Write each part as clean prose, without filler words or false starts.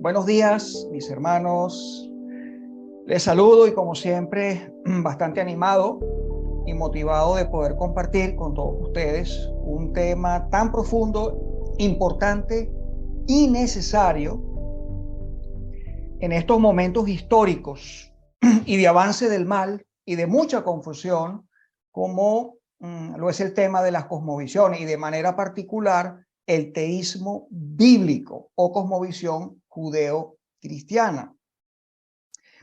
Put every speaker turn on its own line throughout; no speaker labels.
Buenos días, mis hermanos. Les saludo y como siempre, bastante animado y motivado de poder compartir con todos ustedes un tema tan profundo, importante y necesario en estos momentos históricos y de avance del mal y de mucha confusión, como lo es el tema de las cosmovisiones y de manera particular el teísmo bíblico o cosmovisión judeo-cristiana.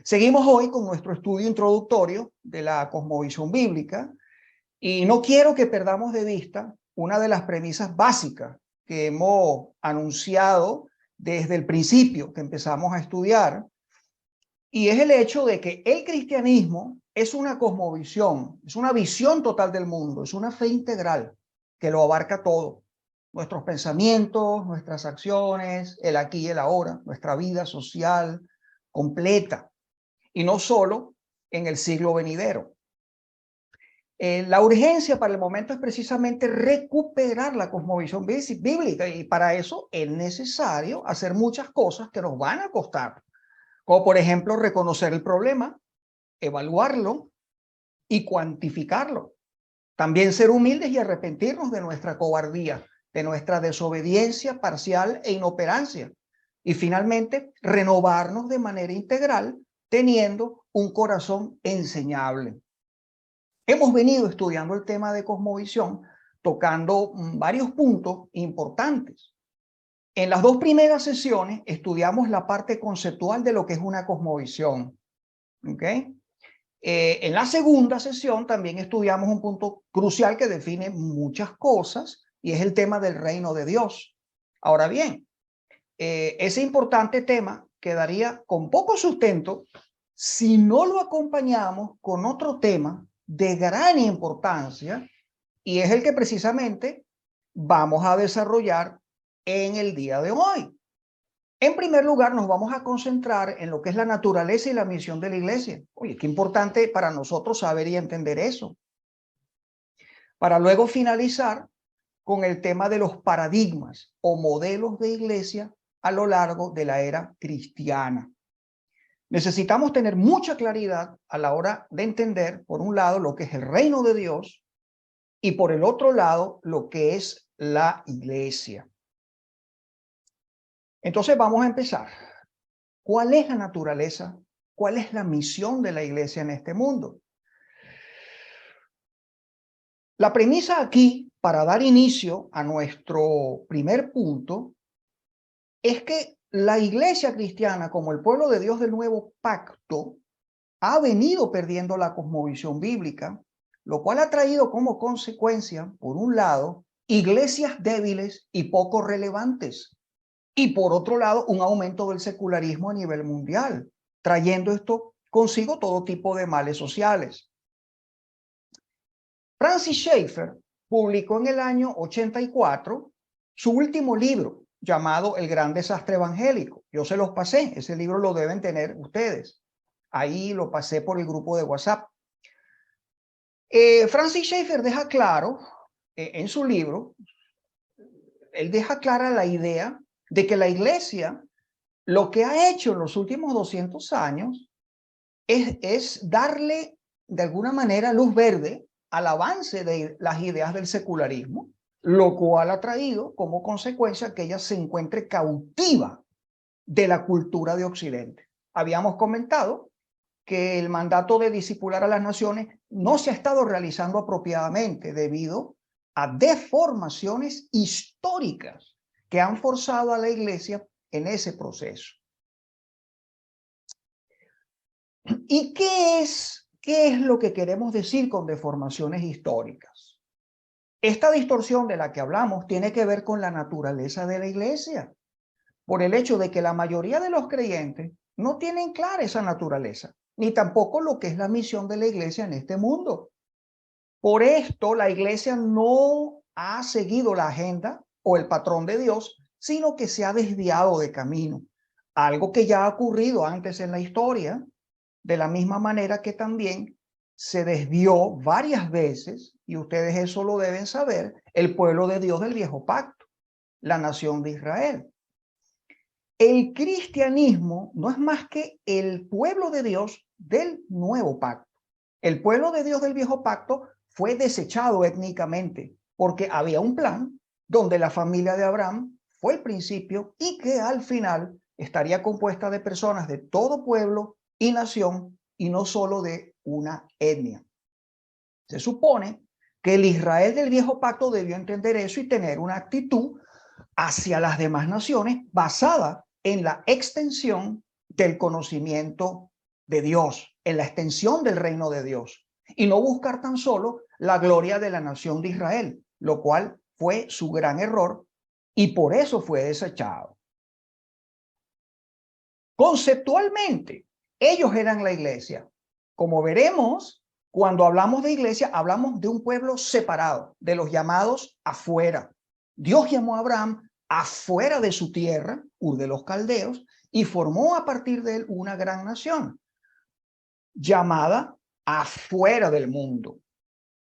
Seguimos hoy con nuestro estudio introductorio de la cosmovisión bíblica y no quiero que perdamos de vista una de las premisas básicas que hemos anunciado desde el principio que empezamos a estudiar, y es el hecho de que el cristianismo es una cosmovisión, es una visión total del mundo, es una fe integral que lo abarca todo. Nuestros pensamientos, nuestras acciones, el aquí y el ahora, nuestra vida social completa, y no solo en el siglo venidero. La urgencia para el momento es precisamente recuperar la cosmovisión bíblica, y para eso es necesario hacer muchas cosas que nos van a costar, como por ejemplo reconocer el problema, evaluarlo y cuantificarlo. También ser humildes y arrepentirnos de nuestra cobardía, de nuestra desobediencia parcial e inoperancia. Y finalmente, renovarnos de manera integral, teniendo un corazón enseñable. Hemos venido estudiando el tema de cosmovisión, tocando varios puntos importantes. En las dos primeras sesiones estudiamos la parte conceptual de lo que es una cosmovisión. ¿Okay? En la segunda sesión también estudiamos un punto crucial que define muchas cosas, y es el tema del reino de Dios. Ahora bien, ese importante tema quedaría con poco sustento si no lo acompañamos con otro tema de gran importancia, y es el que precisamente vamos a desarrollar en el día de hoy. En primer lugar, nos vamos a concentrar en lo que es la naturaleza y la misión de la iglesia. Oye, qué importante para nosotros saber y entender eso. Para luego finalizar con el tema de los paradigmas o modelos de iglesia a lo largo de la era cristiana. Necesitamos tener mucha claridad a la hora de entender, por un lado, lo que es el reino de Dios y por el otro lado, lo que es la iglesia. Entonces vamos a empezar. ¿Cuál es la naturaleza? ¿Cuál es la misión de la iglesia en este mundo? La premisa aquí, para dar inicio a nuestro primer punto, es que la iglesia cristiana, como el pueblo de Dios del nuevo pacto, ha venido perdiendo la cosmovisión bíblica, lo cual ha traído como consecuencia, por un lado, iglesias débiles y poco relevantes, y por otro lado, un aumento del secularismo a nivel mundial, trayendo esto consigo todo tipo de males sociales. Francis Schaeffer publicó en el año 84 su último libro, llamado El Gran Desastre Evangélico. Yo se los pasé, ese libro lo deben tener ustedes. Ahí lo pasé por el grupo de WhatsApp. Francis Schaeffer deja claro en su libro, él deja clara la idea de que la iglesia lo que ha hecho en los últimos 200 años es darle de alguna manera luz verde al avance de las ideas del secularismo, lo cual ha traído como consecuencia que ella se encuentre cautiva de la cultura de Occidente. Habíamos comentado que el mandato de discipular a las naciones no se ha estado realizando apropiadamente debido a deformaciones históricas que han forzado a la iglesia en ese proceso. ¿Y qué es lo que queremos decir con deformaciones históricas? Esta distorsión de la que hablamos tiene que ver con la naturaleza de la iglesia, por el hecho de que la mayoría de los creyentes no tienen clara esa naturaleza, ni tampoco lo que es la misión de la iglesia en este mundo. Por esto, la iglesia no ha seguido la agenda o el patrón de Dios, sino que se ha desviado de camino, algo que ya ha ocurrido antes en la historia, de la misma manera que también se desvió varias veces, y ustedes eso lo deben saber, el pueblo de Dios del viejo pacto, la nación de Israel. El cristianismo no es más que el pueblo de Dios del nuevo pacto. El pueblo de Dios del viejo pacto fue desechado étnicamente porque había un plan donde la familia de Abraham fue el principio y que al final estaría compuesta de personas de todo pueblo y nación y no solo de una etnia. Se supone que el Israel del viejo pacto debió entender eso y tener una actitud hacia las demás naciones basada en la extensión del conocimiento de Dios, en la extensión del reino de Dios, y no buscar tan solo la gloria de la nación de Israel, lo cual fue su gran error y por eso fue desechado. Conceptualmente, ellos eran la iglesia. Como veremos, cuando hablamos de iglesia, hablamos de un pueblo separado, de los llamados afuera. Dios llamó a Abraham afuera de su tierra, Ur de los Caldeos, y formó a partir de él una gran nación, llamada afuera del mundo.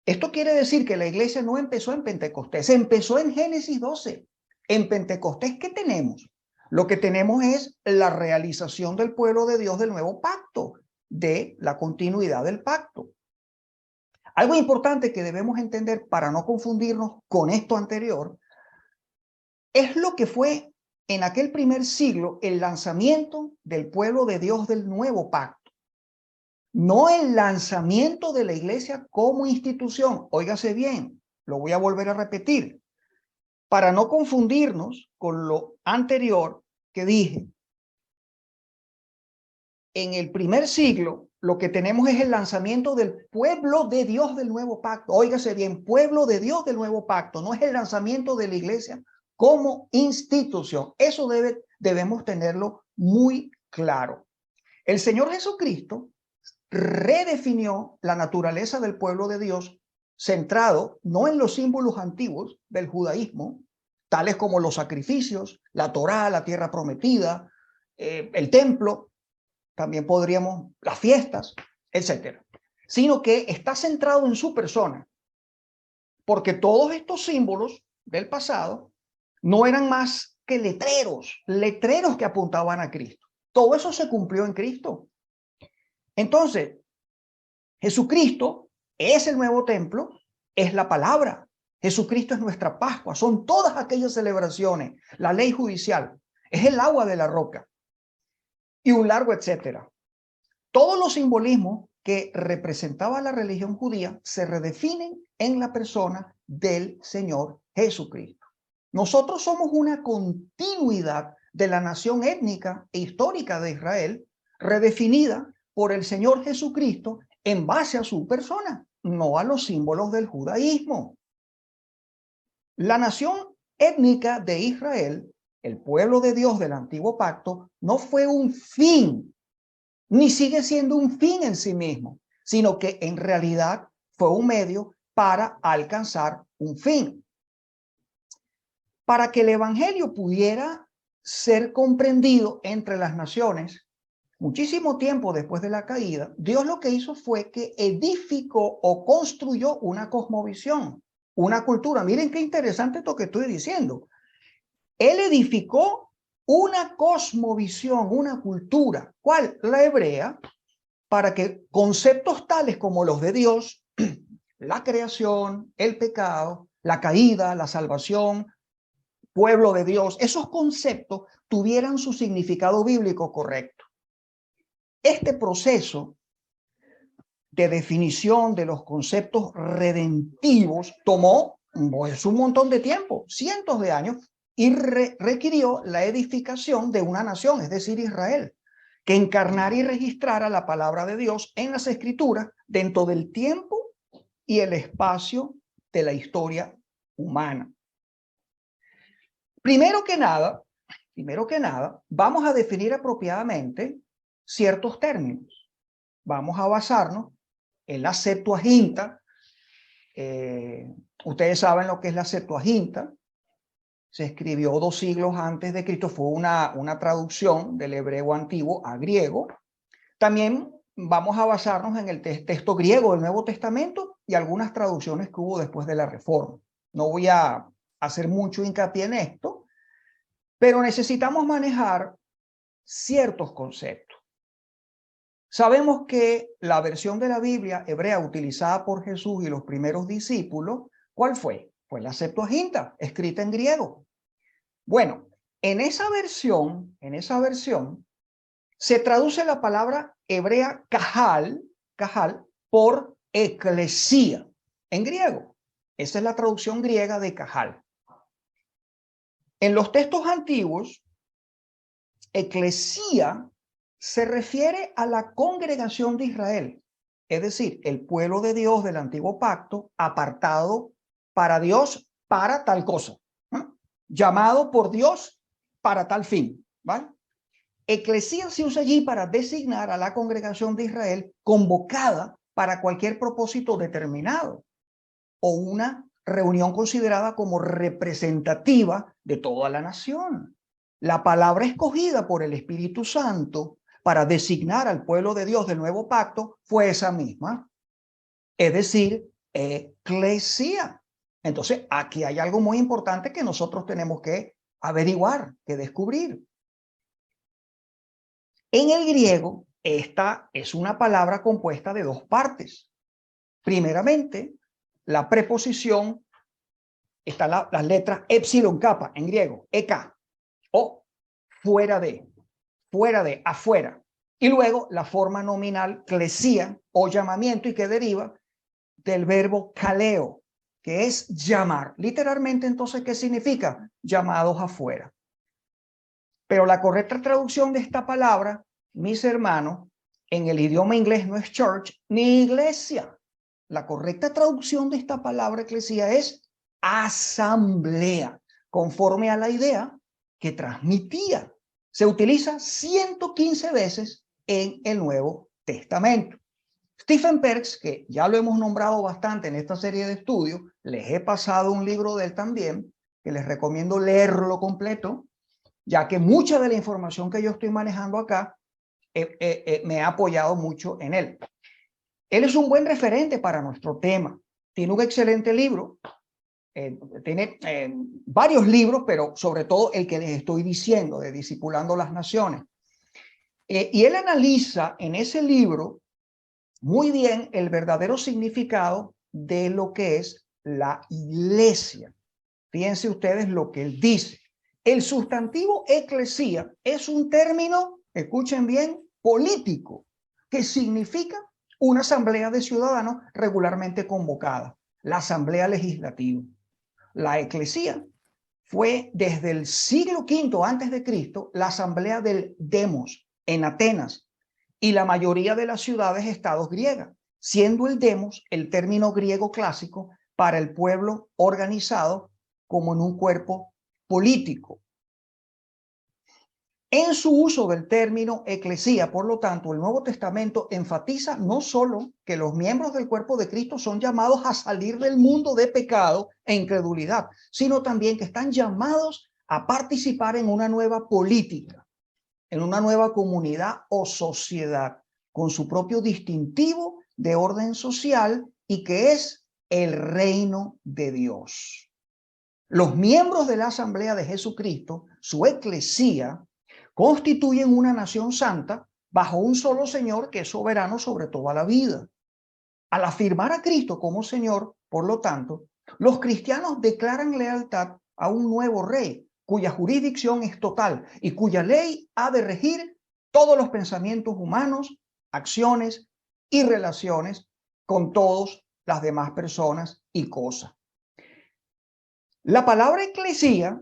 Esto quiere decir que la iglesia no empezó en Pentecostés, empezó en Génesis 12. En Pentecostés, ¿qué tenemos? Lo que tenemos es la realización del pueblo de Dios del nuevo pacto, de la continuidad del pacto. Algo importante que debemos entender para no confundirnos con esto anterior es lo que fue en aquel primer siglo el lanzamiento del pueblo de Dios del nuevo pacto. No el lanzamiento de la iglesia como institución. Óigase bien, lo voy a volver a repetir, para no confundirnos con lo anterior que dije. En el primer siglo, lo que tenemos es el lanzamiento del pueblo de Dios del nuevo pacto. Óigase bien, pueblo de Dios del nuevo pacto. No es el lanzamiento de la iglesia como institución. Eso debemos tenerlo muy claro. El Señor Jesucristo redefinió la naturaleza del pueblo de Dios centrado no en los símbolos antiguos del judaísmo, tales como los sacrificios, la Torá, la tierra prometida, el templo, también podríamos las fiestas, etcétera, sino que está centrado en su persona, porque todos estos símbolos del pasado no eran más que letreros que apuntaban a Cristo. Todo eso se cumplió en Cristo. Entonces, Jesucristo es el nuevo templo, es la palabra. Jesucristo es nuestra Pascua, son todas aquellas celebraciones, la ley judicial, es el agua de la roca y un largo etcétera. Todos los simbolismos que representaba la religión judía se redefinen en la persona del Señor Jesucristo. Nosotros somos una continuidad de la nación étnica e histórica de Israel, redefinida por el Señor Jesucristo en base a su persona, no a los símbolos del judaísmo. La nación étnica de Israel, el pueblo de Dios del antiguo pacto, no fue un fin, ni sigue siendo un fin en sí mismo, sino que en realidad fue un medio para alcanzar un fin. Para que el evangelio pudiera ser comprendido entre las naciones, muchísimo tiempo después de la caída, Dios lo que hizo fue que edificó o construyó una cosmovisión, una cultura. Miren qué interesante esto que estoy diciendo. Él edificó una cosmovisión, una cultura. ¿Cuál? La hebrea, para que conceptos tales como los de Dios, la creación, el pecado, la caída, la salvación, pueblo de Dios, esos conceptos tuvieran su significado bíblico correcto. Este proceso de definición de los conceptos redentivos tomó pues, un montón de tiempo, cientos de años, y requirió la edificación de una nación, es decir, Israel, que encarnara y registrara la palabra de Dios en las escrituras dentro del tiempo y el espacio de la historia humana. Primero que nada, vamos a definir apropiadamente ciertos términos. Vamos a basarnos en la Septuaginta. Ustedes saben lo que es la Septuaginta. Se escribió 2 siglos antes de Cristo. Fue una traducción del hebreo antiguo a griego. También vamos a basarnos en el texto griego del Nuevo Testamento y algunas traducciones que hubo después de la Reforma. No voy a hacer mucho hincapié en esto, pero necesitamos manejar ciertos conceptos. Sabemos que la versión de la Biblia hebrea utilizada por Jesús y los primeros discípulos, ¿cuál fue? Fue la Septuaginta, escrita en griego. Bueno, en esa versión, se traduce la palabra hebrea kahal por eclesía en griego. Esa es la traducción griega de kahal. En los textos antiguos, eclesía se refiere a la congregación de Israel, es decir, el pueblo de Dios del antiguo pacto, apartado para Dios para tal cosa, ¿no? Llamado por Dios para tal fin, ¿vale? Eclesía se usa allí para designar a la congregación de Israel convocada para cualquier propósito determinado o una reunión considerada como representativa de toda la nación. La palabra escogida por el Espíritu Santo para designar al pueblo de Dios del nuevo pacto fue esa misma, es decir, eclesía. Entonces, aquí hay algo muy importante que nosotros tenemos que averiguar, que descubrir. En el griego, esta es una palabra compuesta de dos partes. Primeramente, la preposición, está las letras epsilon kappa en griego, ek, o fuera de, afuera. Y luego la forma nominal klesía o llamamiento y que deriva del verbo kaleo, que es llamar. Literalmente, entonces, ¿qué significa? Llamados afuera. Pero la correcta traducción de esta palabra, mis hermanos, en el idioma inglés no es church ni iglesia. La correcta traducción de esta palabra eclesia es asamblea, conforme a la idea que transmitía. Se utiliza 115 veces en el Nuevo Testamento. Stephen Perks, que ya lo hemos nombrado bastante en esta serie de estudios, les he pasado un libro de él también, que les recomiendo leerlo completo, ya que mucha de la información que yo estoy manejando acá me ha apoyado mucho en él. Él es un buen referente para nuestro tema. Tiene un excelente libro, tiene varios libros, pero sobre todo el que les estoy diciendo, de Discipulando las Naciones. Y él analiza en ese libro muy bien el verdadero significado de lo que es la iglesia. Fíjense ustedes lo que él dice. El sustantivo eclesía es un término, escuchen bien, político, que significa una asamblea de ciudadanos regularmente convocada, la asamblea legislativa. La eclesía fue desde el siglo V antes de Cristo la asamblea del demos en Atenas y la mayoría de las ciudades-estados griegas, siendo el demos el término griego clásico para el pueblo organizado como en un cuerpo político. En su uso del término eclesía, por lo tanto, el Nuevo Testamento enfatiza no solo que los miembros del cuerpo de Cristo son llamados a salir del mundo de pecado e incredulidad, sino también que están llamados a participar en una nueva política, en una nueva comunidad o sociedad, con su propio distintivo de orden social y que es el reino de Dios. Los miembros de la Asamblea de Jesucristo, su eclesía, constituyen una nación santa bajo un solo Señor que es soberano sobre toda la vida. Al afirmar a Cristo como Señor, por lo tanto, los cristianos declaran lealtad a un nuevo rey, cuya jurisdicción es total y cuya ley ha de regir todos los pensamientos humanos, acciones y relaciones con todas las demás personas y cosas. La palabra eclesía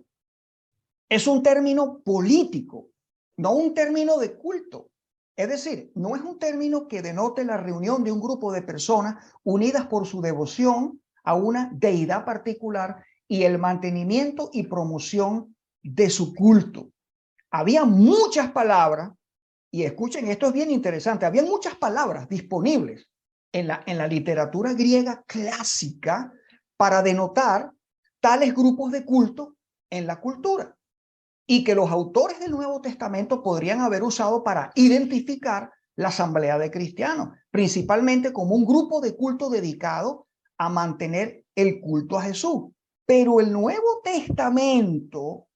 es un término político, no un término de culto. Es decir, no es un término que denote la reunión de un grupo de personas unidas por su devoción a una deidad particular y el mantenimiento y promoción de su culto. Había muchas palabras, y escuchen, esto es bien interesante, había muchas palabras disponibles en la literatura griega clásica para denotar tales grupos de culto en la cultura, y que los autores del Nuevo Testamento podrían haber usado para identificar la asamblea de cristianos, principalmente como un grupo de culto dedicado a mantener el culto a Jesús. Pero el Nuevo Testamento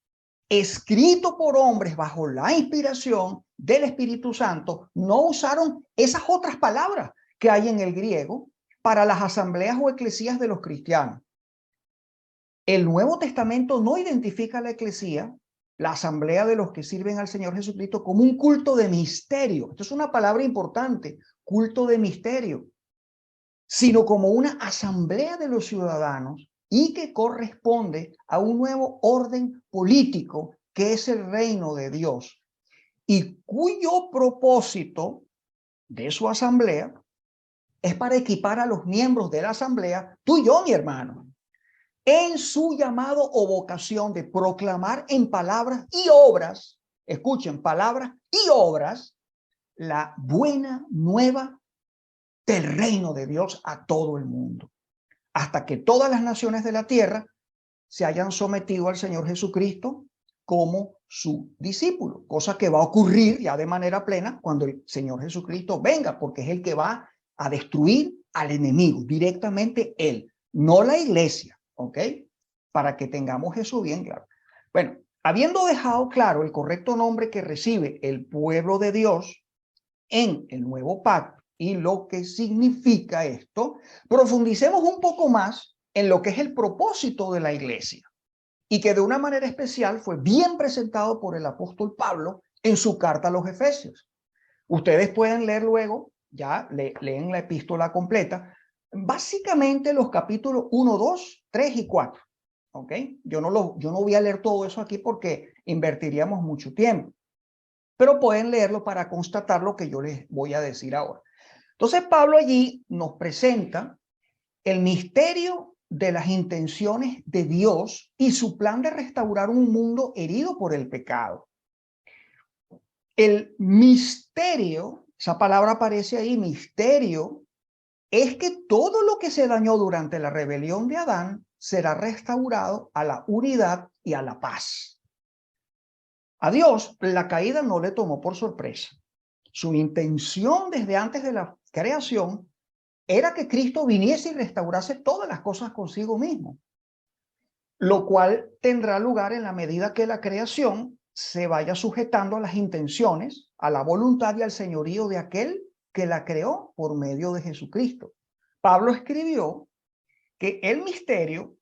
escrito por hombres bajo la inspiración del Espíritu Santo, no usaron esas otras palabras que hay en el griego para las asambleas o eclesías de los cristianos. El Nuevo Testamento no identifica a la eclesía, la asamblea de los que sirven al Señor Jesucristo, como un culto de misterio. Esto es una palabra importante, culto de misterio, sino como una asamblea de los ciudadanos y que corresponde a un nuevo orden político que es el reino de Dios y cuyo propósito de su asamblea es para equipar a los miembros de la asamblea, tú y yo, mi hermano, en su llamado o vocación de proclamar en palabras y obras, escuchen, palabras y obras, la buena nueva del reino de Dios a todo el mundo, hasta que todas las naciones de la tierra se hayan sometido al Señor Jesucristo como su discípulo, cosa que va a ocurrir ya de manera plena cuando el Señor Jesucristo venga, porque es el que va a destruir al enemigo, directamente él, no la iglesia, ¿ok? Para que tengamos eso bien claro. Bueno, habiendo dejado claro el correcto nombre que recibe el pueblo de Dios en el nuevo pacto y lo que significa esto, profundicemos un poco más en lo que es el propósito de la iglesia y que de una manera especial fue bien presentado por el apóstol Pablo en su carta a los Efesios. Ustedes pueden leer luego, ya leen la epístola completa, básicamente los capítulos 1, 2, 3 y 4. ¿Ok? Yo no voy a leer todo eso aquí porque invertiríamos mucho tiempo, pero pueden leerlo para constatar lo que yo les voy a decir ahora. Entonces Pablo allí nos presenta el misterio de las intenciones de Dios y su plan de restaurar un mundo herido por el pecado. El misterio, esa palabra aparece ahí, misterio, es que todo lo que se dañó durante la rebelión de Adán será restaurado a la unidad y a la paz. A Dios la caída no le tomó por sorpresa. Su intención desde antes de la creación era que Cristo viniese y restaurase todas las cosas consigo mismo, lo cual tendrá lugar en la medida que la creación se vaya sujetando a las intenciones, a la voluntad y al señorío de aquel que la creó por medio de Jesucristo. Pablo escribió que el misterio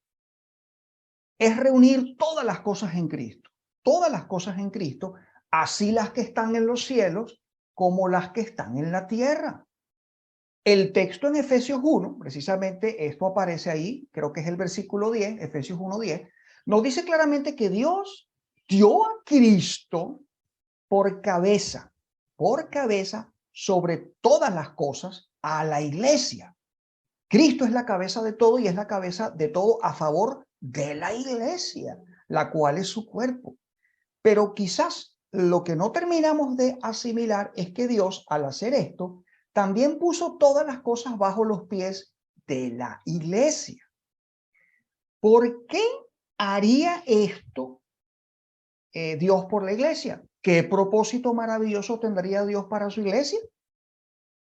es reunir todas las cosas en Cristo, así las que están en los cielos como las que están en la tierra. El texto en Efesios 1, precisamente esto aparece ahí, creo que es el versículo 10, Efesios 1:10, nos dice claramente que Dios dio a Cristo por cabeza sobre todas las cosas a la iglesia. Cristo es la cabeza de todo y es la cabeza de todo a favor de la iglesia, la cual es su cuerpo. Pero quizás lo que no terminamos de asimilar es que Dios, al hacer esto, también puso todas las cosas bajo los pies de la iglesia. ¿Por qué haría esto Dios por la iglesia? ¿Qué propósito maravilloso tendría Dios para su iglesia?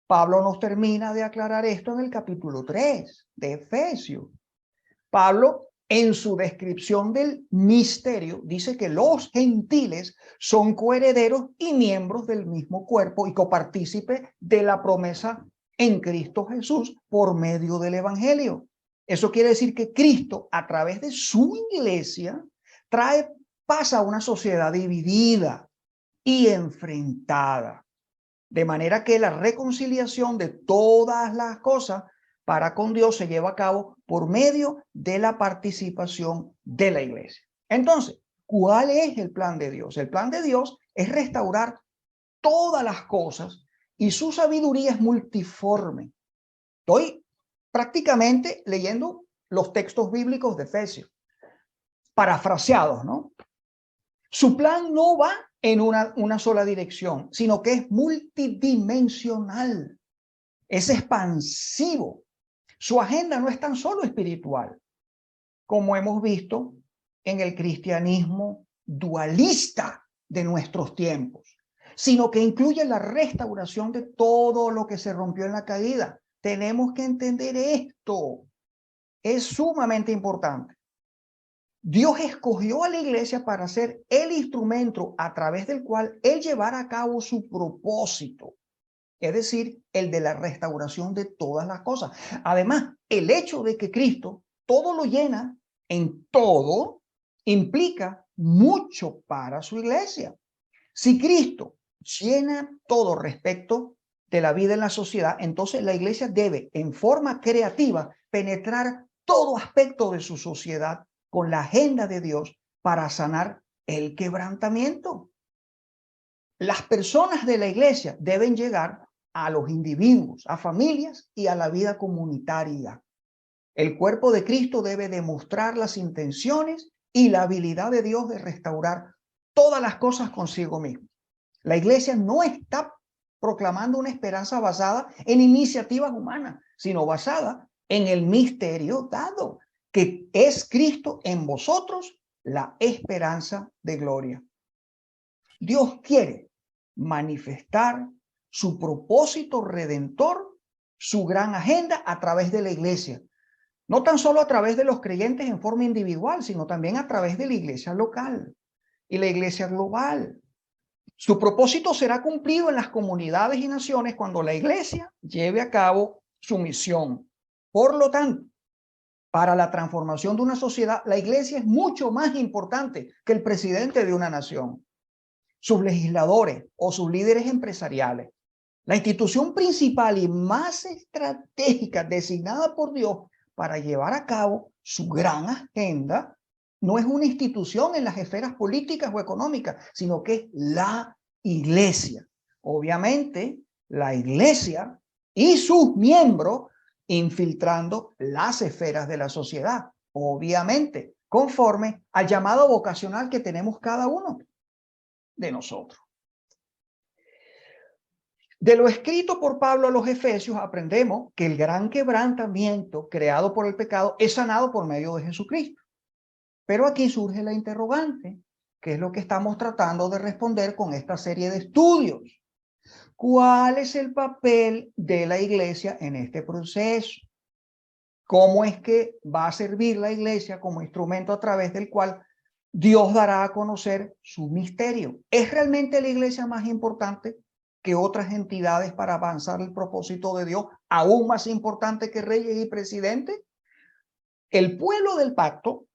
Pablo nos termina de aclarar esto en el capítulo 3 de Efesios. Pablo, en su descripción del misterio, dice que los gentiles son coherederos y miembros del mismo cuerpo y copartícipes de la promesa en Cristo Jesús por medio del evangelio. Eso quiere decir que Cristo, a través de su iglesia, trae paz a una sociedad dividida y enfrentada. De manera que la reconciliación de todas las cosas para con Dios se lleva a cabo por medio de la participación de la iglesia. Entonces, ¿cuál es el plan de Dios? El plan de Dios es restaurar todas las cosas y su sabiduría es multiforme. Estoy prácticamente leyendo los textos bíblicos de Efesios, parafraseados, ¿no? Su plan no va en una sola dirección, sino que es multidimensional, es expansivo. Su agenda no es tan solo espiritual, como hemos visto en el cristianismo dualista de nuestros tiempos, sino que incluye la restauración de todo lo que se rompió en la caída. Tenemos que entender esto, es sumamente importante. Dios escogió a la iglesia para ser el instrumento a través del cual Él llevara a cabo su propósito, es decir, el de la restauración de todas las cosas. Además, el hecho de que Cristo todo lo llena en todo, implica mucho para su iglesia. Si Cristo llena todo respecto de la vida en la sociedad, entonces la iglesia debe, en forma creativa, penetrar todo aspecto de su sociedad con la agenda de Dios para sanar el quebrantamiento. Las personas de la iglesia deben llegar a los individuos, a familias y a la vida comunitaria. El cuerpo de Cristo debe demostrar las intenciones y la habilidad de Dios de restaurar todas las cosas consigo mismo. La iglesia no está proclamando una esperanza basada en iniciativas humanas, sino basada en el misterio dado, que es Cristo en vosotros, la esperanza de gloria. Dios quiere manifestar su propósito redentor, su gran agenda a través de la iglesia. No tan solo a través de los creyentes en forma individual, sino también a través de la iglesia local y la iglesia global. Su propósito será cumplido en las comunidades y naciones cuando la iglesia lleve a cabo su misión. Por lo tanto, para la transformación de una sociedad, la iglesia es mucho más importante que el presidente de una nación, sus legisladores o sus líderes empresariales. La institución principal y más estratégica designada por Dios para llevar a cabo su gran agenda no es una institución en las esferas políticas o económicas, sino que es la iglesia. Obviamente, la iglesia y sus miembros infiltrando las esferas de la sociedad, obviamente, conforme al llamado vocacional que tenemos cada uno de nosotros. De lo escrito por Pablo a los Efesios aprendemos que el gran quebrantamiento creado por el pecado es sanado por medio de Jesucristo. Pero aquí surge la interrogante, que es lo que estamos tratando de responder con esta serie de estudios. ¿Cuál es el papel de la iglesia en este proceso? ¿Cómo es que va a servir la iglesia como instrumento a través del cual Dios dará a conocer su misterio? ¿Es realmente la iglesia más importante que otras entidades para avanzar el propósito de Dios, aún más importante que reyes y presidentes? El pueblo del pacto,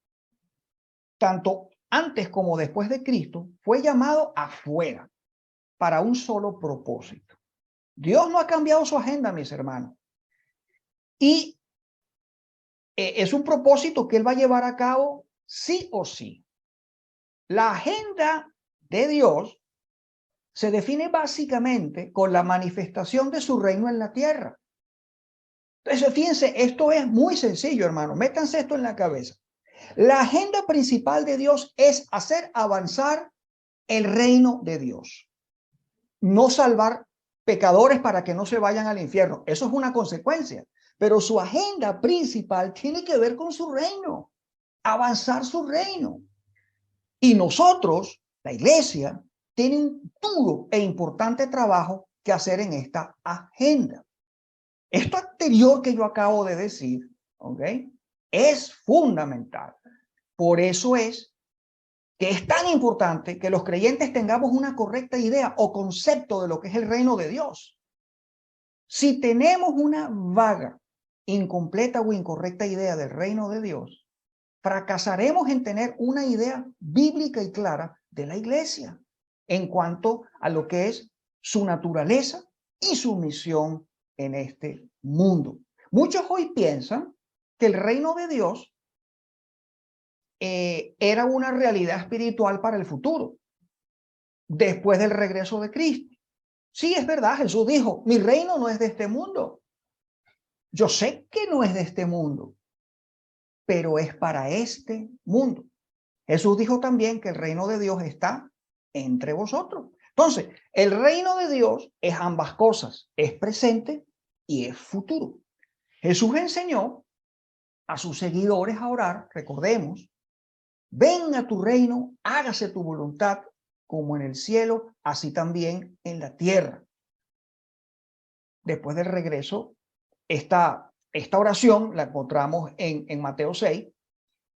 tanto antes como después de Cristo, fue llamado afuera para un solo propósito. Dios no ha cambiado su agenda, mis hermanos. Y es un propósito que Él va a llevar a cabo sí o sí. La agenda de Dios se define básicamente con la manifestación de su reino en la tierra. Entonces, fíjense, esto es muy sencillo, hermano. Métanse esto en la cabeza. La agenda principal de Dios es hacer avanzar el reino de Dios. No salvar pecadores para que no se vayan al infierno. Eso es una consecuencia. Pero su agenda principal tiene que ver con su reino. Avanzar su reino. Y nosotros, la iglesia, tiene un duro e importante trabajo que hacer en esta agenda. Esto anterior que yo acabo de decir, ¿ok?, es fundamental. Por eso es que es tan importante que los creyentes tengamos una correcta idea o concepto de lo que es el reino de Dios. Si tenemos una vaga, incompleta o incorrecta idea del reino de Dios, fracasaremos en tener una idea bíblica y clara de la iglesia en cuanto a lo que es su naturaleza y su misión en este mundo. Muchos hoy piensan que el reino de Dios era una realidad espiritual para el futuro, después del regreso de Cristo. Sí, es verdad, Jesús dijo, mi reino no es de este mundo. Yo sé que no es de este mundo, pero es para este mundo. Jesús dijo también que el reino de Dios está entre vosotros. Entonces, el reino de Dios es ambas cosas, es presente y es futuro. Jesús enseñó a sus seguidores a orar, recordemos, venga tu reino, hágase tu voluntad, como en el cielo, así también en la tierra. Después del regreso, esta oración la encontramos en Mateo 6,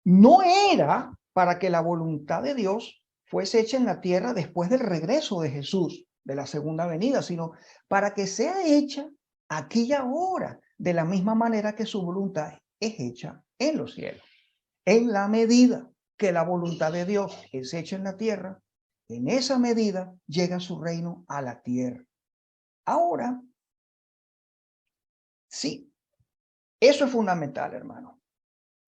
no era para que la voluntad de Dios fuese hecha en la tierra después del regreso de Jesús, de la segunda venida, sino para que sea hecha aquí y ahora, de la misma manera que su voluntad es hecha en los cielos. En la medida que la voluntad de Dios es hecha en la tierra, en esa medida llega su reino a la tierra. Ahora, sí, eso es fundamental, hermano.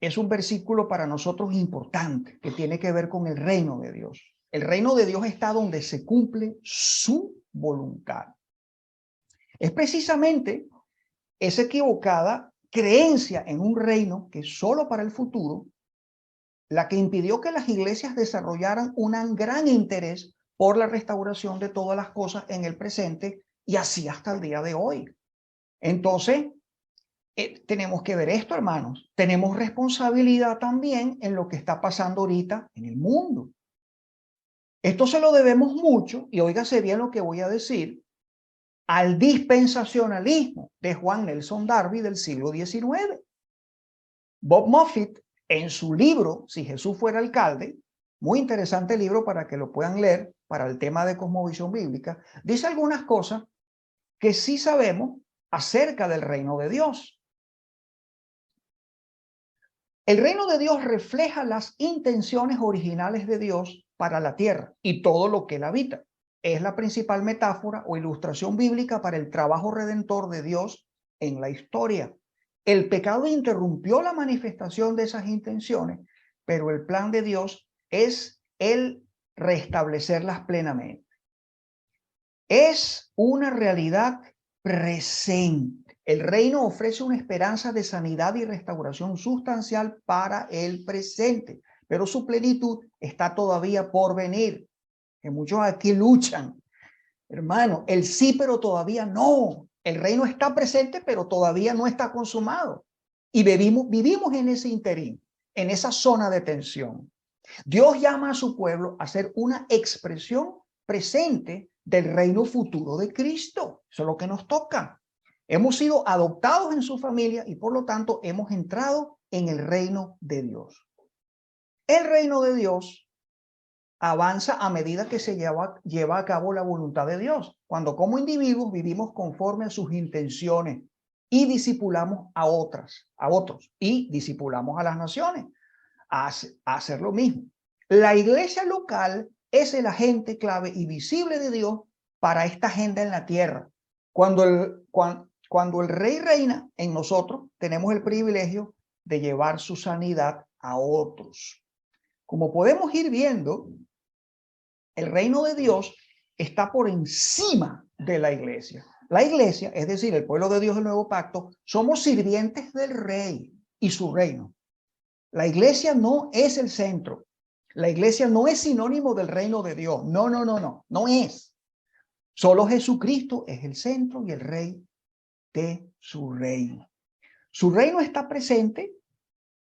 Es un versículo para nosotros importante que tiene que ver con el reino de Dios. El reino de Dios está donde se cumple su voluntad. Es precisamente esa equivocada creencia en un reino que es solo para el futuro la que impidió que las iglesias desarrollaran un gran interés por la restauración de todas las cosas en el presente y así hasta el día de hoy. Entonces, tenemos que ver esto, hermanos. Tenemos responsabilidad también en lo que está pasando ahorita en el mundo. Esto se lo debemos mucho, y óigase bien lo que voy a decir, al dispensacionalismo de Juan Nelson Darby del siglo XIX. Bob Moffitt, en su libro, Si Jesús fuera alcalde, muy interesante libro para que lo puedan leer para el tema de cosmovisión bíblica, dice algunas cosas que sí sabemos acerca del reino de Dios. El reino de Dios refleja las intenciones originales de Dios para la tierra y todo lo que él habita. Es la principal metáfora o ilustración bíblica para el trabajo redentor de Dios en la historia. El pecado interrumpió la manifestación de esas intenciones, pero el plan de Dios es el restablecerlas plenamente. Es una realidad presente. El reino ofrece una esperanza de sanidad y restauración sustancial para el presente, pero su plenitud está todavía por venir. Que muchos aquí luchan. Hermano, el sí, pero todavía no. El reino está presente, pero todavía no está consumado. Y vivimos en ese interín, en esa zona de tensión. Dios llama a su pueblo a ser una expresión presente del reino futuro de Cristo. Eso es lo que nos toca. Hemos sido adoptados en su familia y por lo tanto hemos entrado en el reino de Dios. El reino de Dios avanza a medida que se lleva a cabo la voluntad de Dios. Cuando como individuos vivimos conforme a sus intenciones y discipulamos a otros y discipulamos a las naciones a hacer lo mismo. La iglesia local es el agente clave y visible de Dios para esta agenda en la tierra. Cuando el rey reina en nosotros, tenemos el privilegio de llevar su sanidad a otros. Como podemos ir viendo, el reino de Dios está por encima de la iglesia. La iglesia, es decir, el pueblo de Dios del nuevo pacto, somos sirvientes del rey y su reino. La iglesia no es el centro. La iglesia no es sinónimo del reino de Dios. No es. Solo Jesucristo es el centro y el rey de su reino. Su reino está presente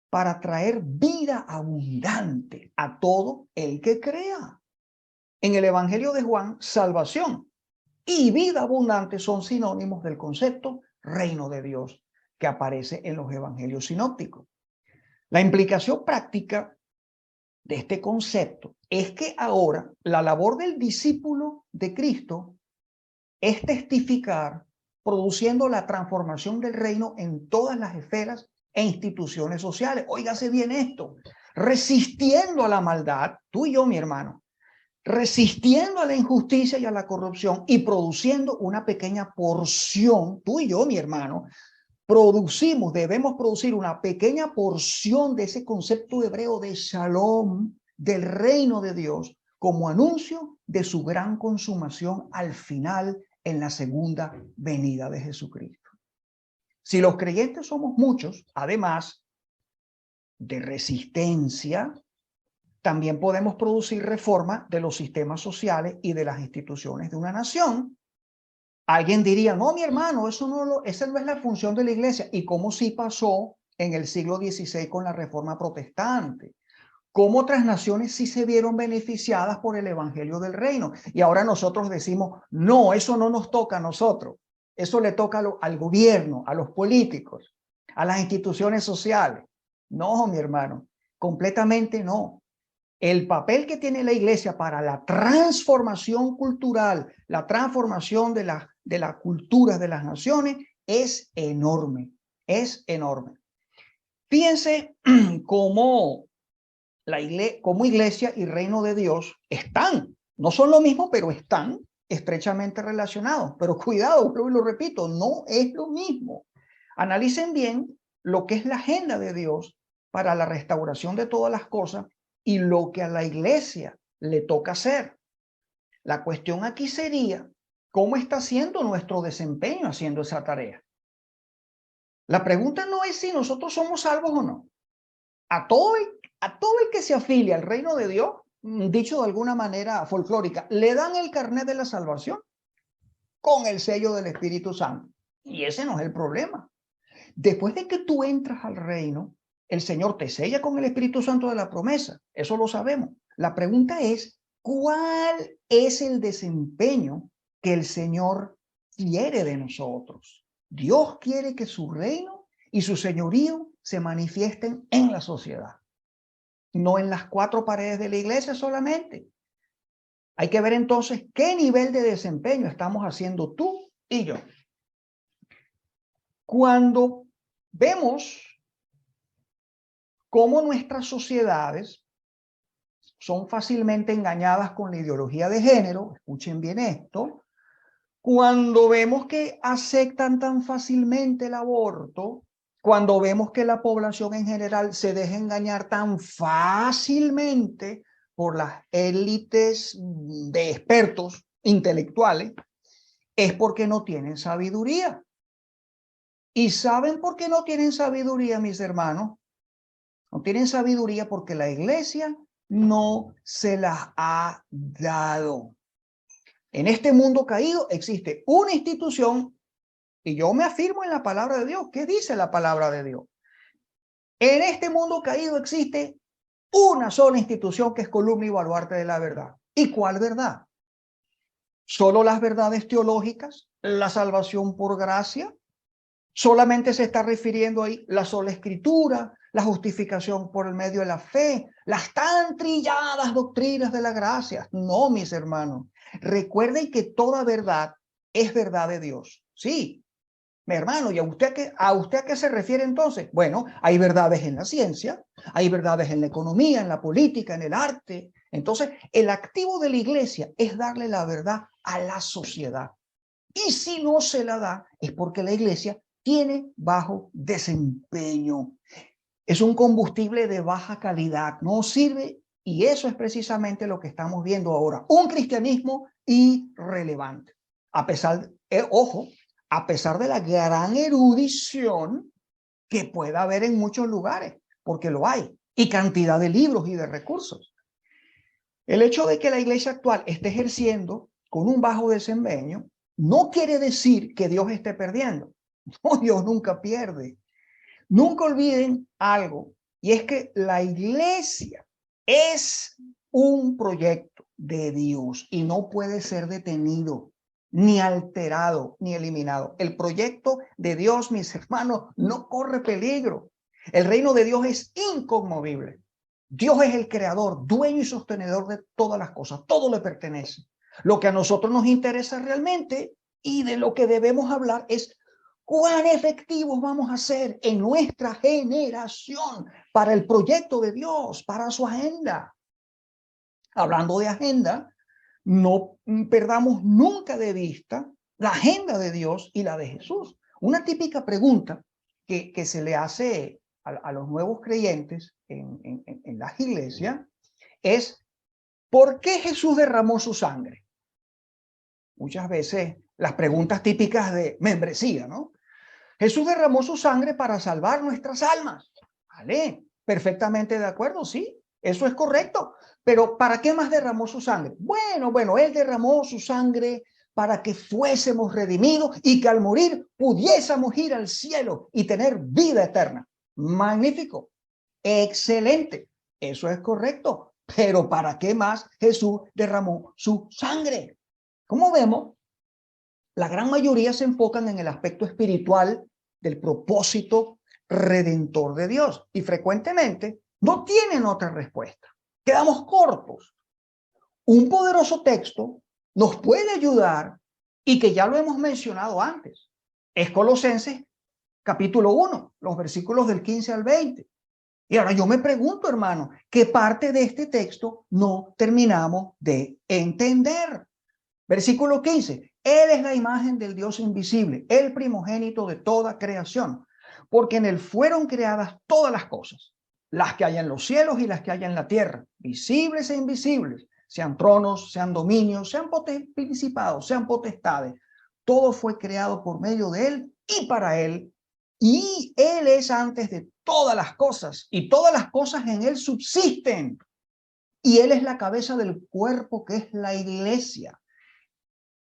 para traer vida abundante a todo el que crea. En el Evangelio de Juan, salvación y vida abundante son sinónimos del concepto reino de Dios que aparece en los evangelios sinópticos. La implicación práctica de este concepto es que ahora la labor del discípulo de Cristo es testificar, produciendo la transformación del reino en todas las esferas e instituciones sociales. Óigase bien esto, resistiendo a la maldad, tú y yo, mi hermano, resistiendo a la injusticia y a la corrupción y produciendo una pequeña porción, tú y yo, mi hermano, debemos producir una pequeña porción de ese concepto hebreo de shalom, del reino de Dios, como anuncio de su gran consumación al final en la segunda venida de Jesucristo. Si los creyentes somos muchos, además de resistencia, también podemos producir reforma de los sistemas sociales y de las instituciones de una nación. Alguien diría, no, mi hermano, esa no es la función de la iglesia. ¿Y cómo sí pasó en el siglo XVI con la reforma protestante? ¿Cómo otras naciones sí se vieron beneficiadas por el evangelio del reino? Y ahora nosotros decimos, no, eso no nos toca a nosotros. Eso le toca al gobierno, a los políticos, a las instituciones sociales. No, mi hermano, completamente no. el papel que tiene la iglesia para la transformación cultural, la transformación de la cultura de las naciones es enorme, es enorme. Fíjense cómo como iglesia y reino de Dios están, no son lo mismo, pero están estrechamente relacionados. Pero cuidado, lo repito, no es lo mismo. Analicen bien lo que es la agenda de Dios para la restauración de todas las cosas y lo que a la iglesia le toca hacer. La cuestión aquí sería, ¿cómo está siendo nuestro desempeño haciendo esa tarea? La pregunta no es si nosotros somos salvos o no. A todo el que se afilia al reino de Dios, dicho de alguna manera folclórica, le dan el carnet de la salvación con el sello del Espíritu Santo. Y ese no es el problema. Después de que tú entras al reino, el Señor te sella con el Espíritu Santo de la promesa. Eso lo sabemos. La pregunta es, ¿cuál es el desempeño que el Señor quiere de nosotros? Dios quiere que su reino y su señorío se manifiesten en la sociedad, no en las cuatro paredes de la iglesia solamente. Hay que ver entonces qué nivel de desempeño estamos haciendo tú y yo. Cuando vemos cómo nuestras sociedades son fácilmente engañadas con la ideología de género, escuchen bien esto, cuando vemos que aceptan tan fácilmente el aborto, cuando vemos que la población en general se deja engañar tan fácilmente por las élites de expertos intelectuales, es porque no tienen sabiduría. ¿Y saben por qué no tienen sabiduría, mis hermanos? No tienen sabiduría porque la iglesia no se las ha dado. En este mundo caído existe una institución, y yo me afirmo en la palabra de Dios. ¿Qué dice la palabra de Dios? En este mundo caído existe una sola institución que es columna y baluarte de la verdad. ¿Y cuál verdad? ¿Solo las verdades teológicas? ¿La salvación por gracia? ¿Solamente se está refiriendo ahí la sola escritura, la justificación por el medio de la fe, las tan trilladas doctrinas de la gracia? No, mis hermanos. Recuerden que toda verdad es verdad de Dios. Sí, mi hermano, ¿y a usted a qué se refiere entonces? Bueno, hay verdades en la ciencia, hay verdades en la economía, en la política, en el arte. Entonces, el activo de la iglesia es darle la verdad a la sociedad. Y si no se la da, es porque la iglesia tiene bajo desempeño. Es un combustible de baja calidad, no sirve, y eso es precisamente lo que estamos viendo ahora. Un cristianismo irrelevante. A pesar, ojo, a pesar de la gran erudición que pueda haber en muchos lugares, porque lo hay, y cantidad de libros y de recursos. El hecho de que la iglesia actual esté ejerciendo con un bajo desempeño no quiere decir que Dios esté perdiendo. No, Dios nunca pierde. Nunca olviden algo, y es que la iglesia es un proyecto de Dios y no puede ser detenido, ni alterado, ni eliminado. El proyecto de Dios, mis hermanos, no corre peligro. El reino de Dios es inconmovible. Dios es el creador, dueño y sostenedor de todas las cosas. Todo le pertenece. Lo que a nosotros nos interesa realmente y de lo que debemos hablar es cuán efectivos vamos a ser en nuestra generación para el proyecto de Dios, para su agenda. Hablando de agenda, no perdamos nunca de vista la agenda de Dios y la de Jesús. Una típica pregunta que se le hace a los nuevos creyentes en las iglesias es, ¿por qué Jesús derramó su sangre? Muchas veces las preguntas típicas de membresía, ¿no? Jesús derramó su sangre para salvar nuestras almas. Vale, perfectamente de acuerdo, sí, eso es correcto. Pero ¿para qué más derramó su sangre? Bueno, Él derramó su sangre para que fuésemos redimidos y que al morir pudiésemos ir al cielo y tener vida eterna. Magnífico, excelente, eso es correcto. Pero ¿para qué más Jesús derramó su sangre? Como vemos, la gran mayoría se enfocan en el aspecto espiritual del propósito redentor de Dios y frecuentemente no tienen otra respuesta. quedamos cortos. Un poderoso texto nos puede ayudar y que ya lo hemos mencionado antes. Es Colosenses capítulo 1, los versículos del 15 al 20. Y ahora yo me pregunto, hermano, ¿qué parte de este texto no terminamos de entender? Versículo 15. Él es la imagen del Dios invisible, el primogénito de toda creación, porque en él fueron creadas todas las cosas, las que hay en los cielos y las que hay en la tierra, visibles e invisibles, sean tronos, sean dominios, sean principados, sean potestades. Todo fue creado por medio de él y para él, y él es antes de todas las cosas, y todas las cosas en él subsisten. Y él es la cabeza del cuerpo que es la iglesia,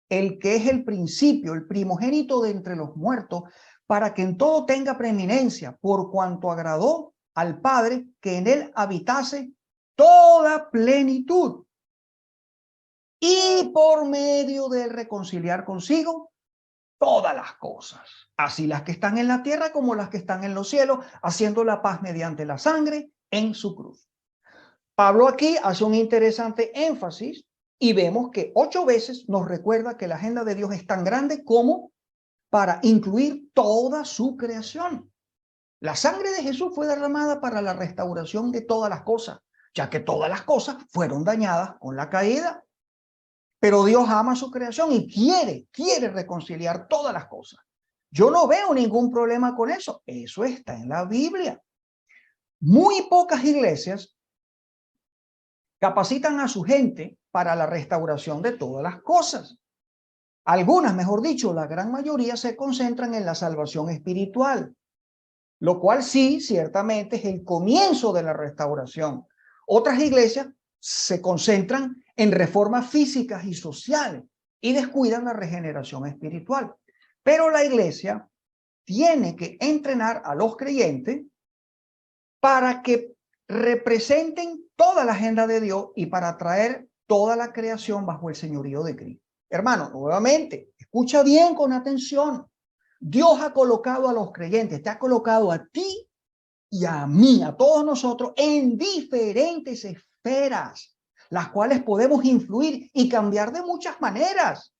el que es el principio, el primogénito de entre los muertos, para que en todo tenga preeminencia, por cuanto agradó al Padre que en él habitase toda plenitud, y por medio de reconciliar consigo todas las cosas, así las que están en la tierra como las que están en los cielos, haciendo la paz mediante la sangre en su cruz. Pablo aquí hace un interesante énfasis y vemos que 8 veces nos recuerda que la agenda de Dios es tan grande como para incluir toda su creación. La sangre de Jesús fue derramada para la restauración de todas las cosas, ya que todas las cosas fueron dañadas con la caída. Pero Dios ama su creación y quiere reconciliar todas las cosas. Yo no veo ningún problema con eso. Eso está en la Biblia. Muy pocas iglesias capacitan a su gente para la restauración de todas las cosas. Algunas, mejor dicho, la gran mayoría se concentran en la salvación espiritual, lo cual sí, ciertamente es el comienzo de la restauración. Otras iglesias se concentran en reformas físicas y sociales y descuidan la regeneración espiritual. Pero la iglesia tiene que entrenar a los creyentes para que representen toda la agenda de Dios y para traer toda la creación bajo el señorío de Cristo. Hermano, nuevamente, escucha bien con atención. Dios ha colocado a los creyentes, te ha colocado a ti y a mí, a todos nosotros, en diferentes esferas, las cuales podemos influir y cambiar de muchas maneras,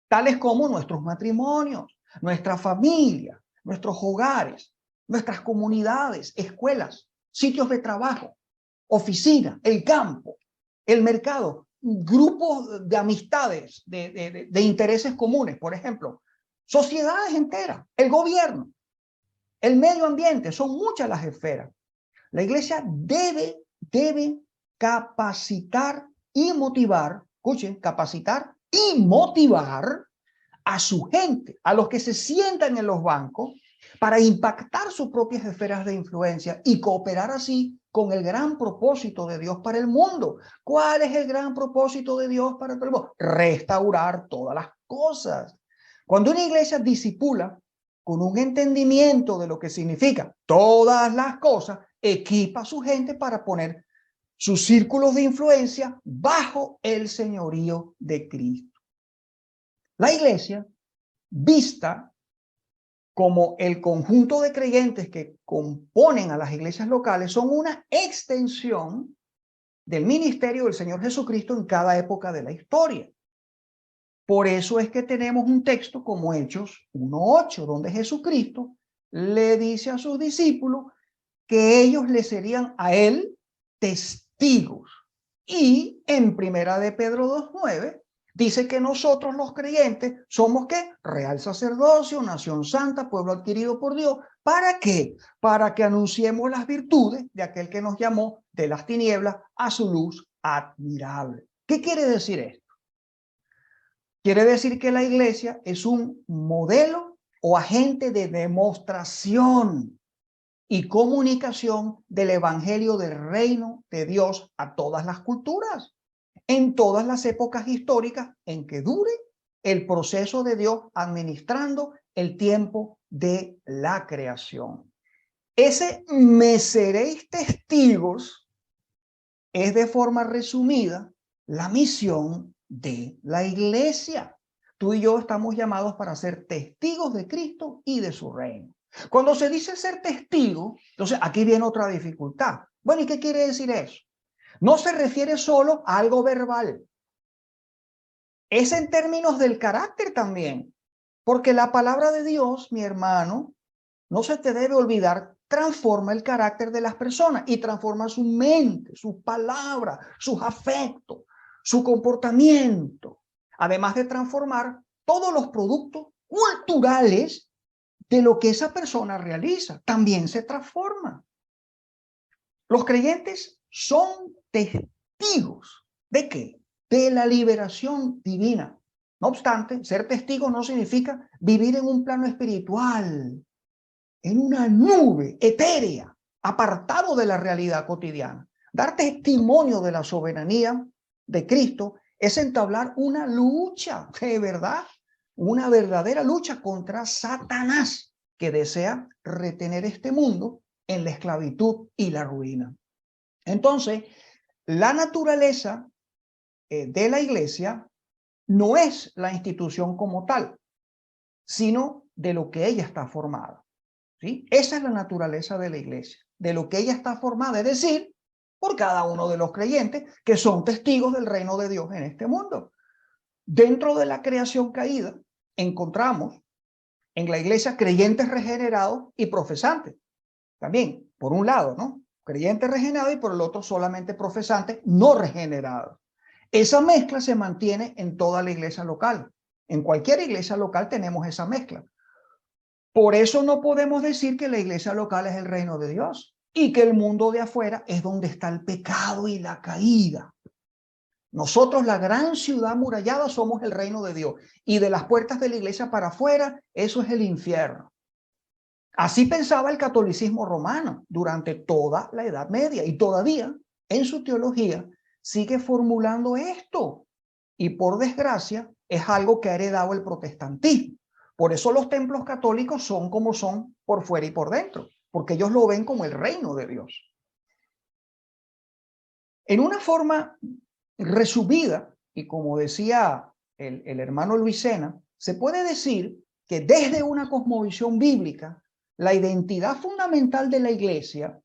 tales como nuestros matrimonios, nuestra familia, nuestros hogares, nuestras comunidades, escuelas, sitios de trabajo, oficina, el campo, el mercado, grupos de amistades, de intereses comunes, por ejemplo, sociedades enteras, el gobierno, el medio ambiente, son muchas las esferas. La iglesia debe capacitar y motivar, escuchen, capacitar y motivar a su gente, a los que se sientan en los bancos, para impactar sus propias esferas de influencia y cooperar así con el gran propósito de Dios para el mundo. ¿Cuál es el gran propósito de Dios para el mundo? Restaurar todas las cosas. Cuando una iglesia discipula con un entendimiento de lo que significa todas las cosas, equipa a su gente para poner sus círculos de influencia bajo el señorío de Cristo. La iglesia, vista como el conjunto de creyentes que componen a las iglesias locales, son una extensión del ministerio del Señor Jesucristo en cada época de la historia. Por eso es que tenemos un texto como Hechos 1:8, donde Jesucristo le dice a sus discípulos que ellos le serían a él testigos. Y en Primera de Pedro 2:9 dice que nosotros los creyentes somos ¿qué? Real sacerdocio, nación santa, pueblo adquirido por Dios. ¿Para qué? Para que anunciemos las virtudes de aquel que nos llamó de las tinieblas a su luz admirable. ¿Qué quiere decir esto? Quiere decir que la iglesia es un modelo o agente de demostración y comunicación del evangelio del reino de Dios a todas las culturas, en todas las épocas históricas en que dure el proceso de Dios administrando el tiempo de la creación. Ese me seréis testigos es de forma resumida la misión de la iglesia. Tú y yo estamos llamados para ser testigos de Cristo y de su reino. Cuando se dice ser testigo, entonces aquí viene otra dificultad. Bueno, ¿y qué quiere decir eso? No se refiere solo a algo verbal. Es en términos del carácter también. Porque la palabra de Dios, mi hermano, no se te debe olvidar, transforma el carácter de las personas y transforma su mente, sus palabras, sus afectos, su comportamiento. Además de transformar todos los productos culturales de lo que esa persona realiza, también se transforma. Los creyentes son testigos ¿de qué? De la liberación divina. No obstante, ser testigo no significa vivir en un plano espiritual, en una nube etérea, apartado de la realidad cotidiana. Dar testimonio de la soberanía de Cristo es entablar una lucha, de verdad, una verdadera lucha contra Satanás, que desea retener este mundo en la esclavitud y la ruina. Entonces, la naturaleza de la iglesia no es la institución como tal, sino de lo que ella está formada. ¿Sí? Esa es la naturaleza de la iglesia, de lo que ella está formada, es decir, por cada uno de los creyentes que son testigos del reino de Dios en este mundo. Dentro de la creación caída, encontramos en la iglesia creyentes regenerados y profesantes. También, por un lado, ¿no? Creyentes regenerados y por el otro solamente profesantes no regenerados. Esa mezcla se mantiene en toda la iglesia local. En cualquier iglesia local tenemos esa mezcla. Por eso no podemos decir que la iglesia local es el reino de Dios y que el mundo de afuera es donde está el pecado y la caída. Nosotros, la gran ciudad murallada, somos el reino de Dios y de las puertas de la iglesia para afuera, eso es el infierno. Así pensaba el catolicismo romano durante toda la Edad Media y todavía en su teología sigue formulando esto. Y por desgracia es algo que ha heredado el protestantismo. Por eso los templos católicos son como son por fuera y por dentro, porque ellos lo ven como el reino de Dios. En una forma resumida, y como decía el hermano Luis Sena, se puede decir que desde una cosmovisión bíblica, la identidad fundamental de la iglesia,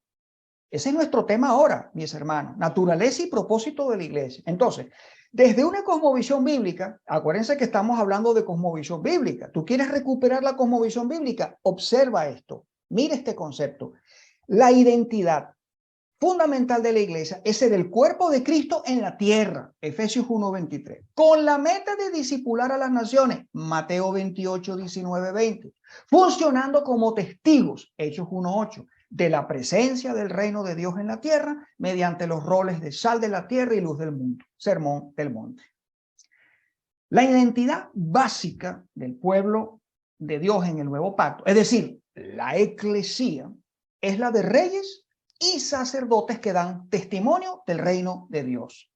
ese es nuestro tema ahora, mis hermanos, naturaleza y propósito de la iglesia. Entonces, desde una cosmovisión bíblica, acuérdense que estamos hablando de cosmovisión bíblica. ¿Tú quieres recuperar la cosmovisión bíblica? Observa esto, mira este concepto. La identidad fundamental de la iglesia es ser el cuerpo de Cristo en la tierra, Efesios 1:23, con la meta de discipular a las naciones, Mateo 28:19-20, funcionando como testigos, Hechos 1:8, de la presencia del reino de Dios en la tierra mediante los roles de sal de la tierra y luz del mundo, Sermón del Monte. La identidad básica del pueblo de Dios en el nuevo pacto, es decir, la eclesía, es la de reyes y sacerdotes que dan testimonio del reino de Dios.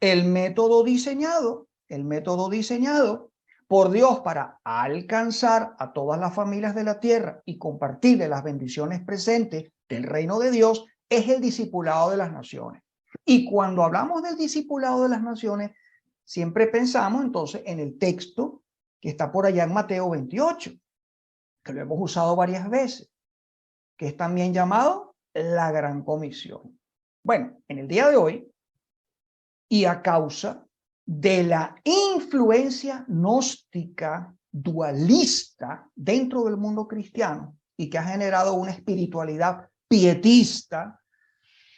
El método diseñado por Dios para alcanzar a todas las familias de la tierra y compartirle las bendiciones presentes del reino de Dios es el discipulado de las naciones. Y cuando hablamos del discipulado de las naciones, siempre pensamos entonces en el texto que está por allá en Mateo 28, que lo hemos usado varias veces, que es también llamado la Gran Comisión. Bueno, en el día de hoy, y a causa de la influencia gnóstica dualista dentro del mundo cristiano y que ha generado una espiritualidad pietista,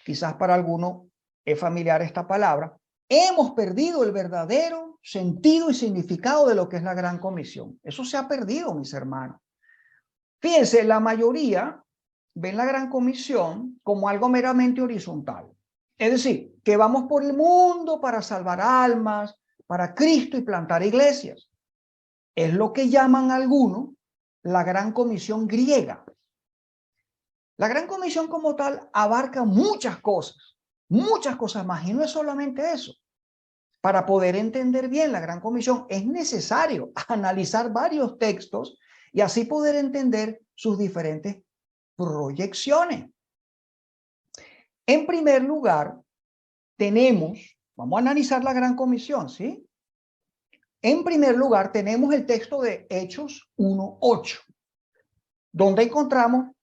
quizás para algunos es familiar esta palabra, hemos perdido el verdadero sentido y significado de lo que es la Gran Comisión. Eso se ha perdido, mis hermanos. Fíjense, la mayoría ven la Gran Comisión como algo meramente horizontal. Es decir, que vamos por el mundo para salvar almas, para Cristo y plantar iglesias. Es lo que llaman algunos la Gran Comisión griega. La Gran Comisión como tal abarca muchas cosas más, y no es solamente eso. Para poder entender bien la Gran Comisión es necesario analizar varios textos y así poder entender sus diferentes proyecciones. En primer lugar, vamos a analizar la Gran Comisión, ¿sí? En primer lugar, tenemos el texto de Hechos 1:8, donde encontramos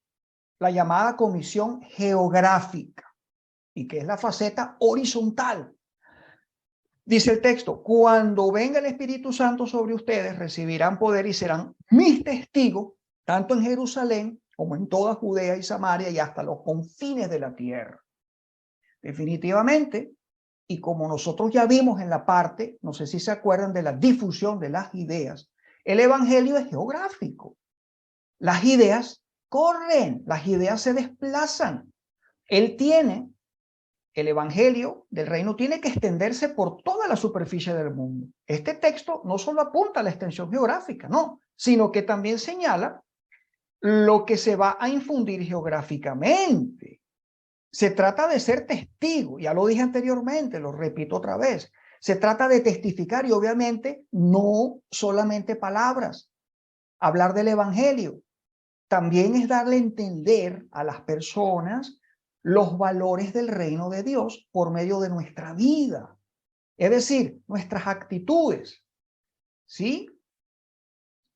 la llamada comisión geográfica. y que es la faceta horizontal. Dice el texto, cuando venga el Espíritu Santo sobre ustedes, recibirán poder y serán mis testigos, tanto en Jerusalén como en toda Judea y Samaria y hasta los confines de la tierra. Definitivamente, y como nosotros ya vimos en la parte, no sé si se acuerdan de la difusión de las ideas, el evangelio es geográfico. Las ideas corren, las ideas se desplazan. El evangelio del reino tiene que extenderse por toda la superficie del mundo. Este texto no solo apunta a la extensión geográfica, no, sino que también señala lo que se va a infundir geográficamente. Se trata de ser testigo, ya lo dije anteriormente, lo repito otra vez. Se trata de testificar y obviamente no solamente palabras. Hablar del evangelio también es darle a entender a las personas los valores del reino de Dios por medio de nuestra vida. Es decir, nuestras actitudes, ¿sí?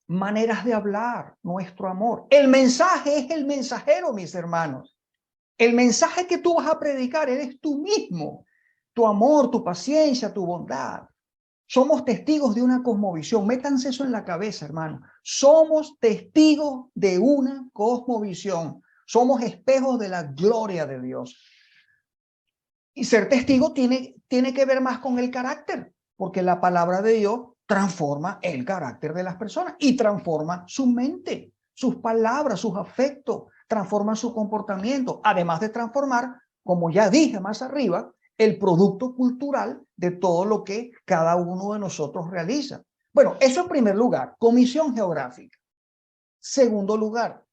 Maneras de hablar, nuestro amor. El mensaje es el mensajero, mis hermanos. El mensaje que tú vas a predicar eres tú mismo. Tu amor, tu paciencia, tu bondad. Somos testigos de una cosmovisión. Métanse eso en la cabeza, hermano. Somos testigos de una cosmovisión. Somos espejos de la gloria de Dios. Y ser testigo tiene que ver más con el carácter, porque la palabra de Dios transforma el carácter de las personas y transforma su mente, sus palabras, sus afectos, transforma su comportamiento, además de transformar, como ya dije más arriba, el producto cultural de todo lo que cada uno de nosotros realiza. Bueno, eso en primer lugar, comisión geográfica. Segundo lugar,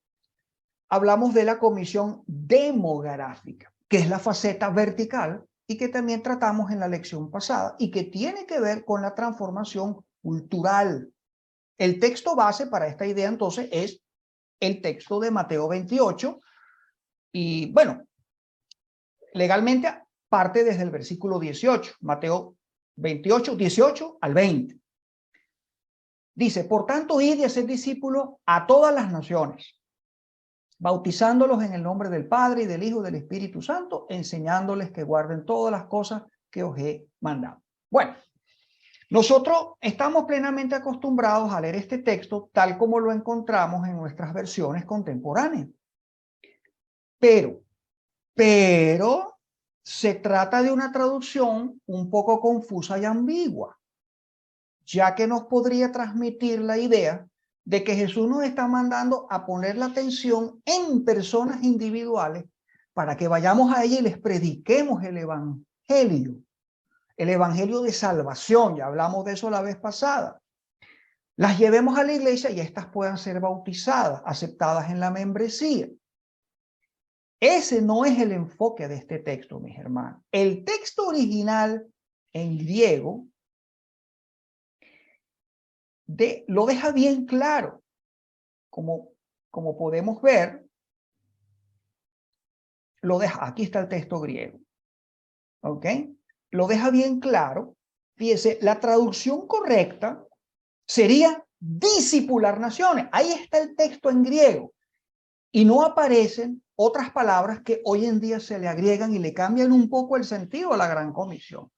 hablamos de la comisión demográfica, que es la faceta vertical y que también tratamos en la lección pasada y que tiene que ver con la transformación cultural. El texto base para esta idea entonces es el texto de Mateo 28 y bueno, legalmente parte desde el versículo 18, Mateo 28, 18 al 20. Dice, por tanto, id y haced discípulos a todas las naciones, bautizándolos en el nombre del Padre y del Hijo y del Espíritu Santo, enseñándoles que guarden todas las cosas que os he mandado. Bueno, nosotros estamos plenamente acostumbrados a leer este texto tal como lo encontramos en nuestras versiones contemporáneas. Pero se trata de una traducción un poco confusa y ambigua, ya que nos podría transmitir la idea de que Jesús nos está mandando a poner la atención en personas individuales para que vayamos a ellas y les prediquemos el evangelio de salvación, ya hablamos de eso la vez pasada. Las llevemos a la iglesia y éstas puedan ser bautizadas, aceptadas en la membresía. Ese no es el enfoque de este texto, mis hermanos. El texto original en griego lo deja bien claro. Como podemos ver, aquí está el texto griego. ¿Ok? Lo deja bien claro. Fíjese, la traducción correcta sería discipular naciones. Ahí está el texto en griego. Y no aparecen otras palabras que hoy en día se le agregan y le cambian un poco el sentido a la gran comisión.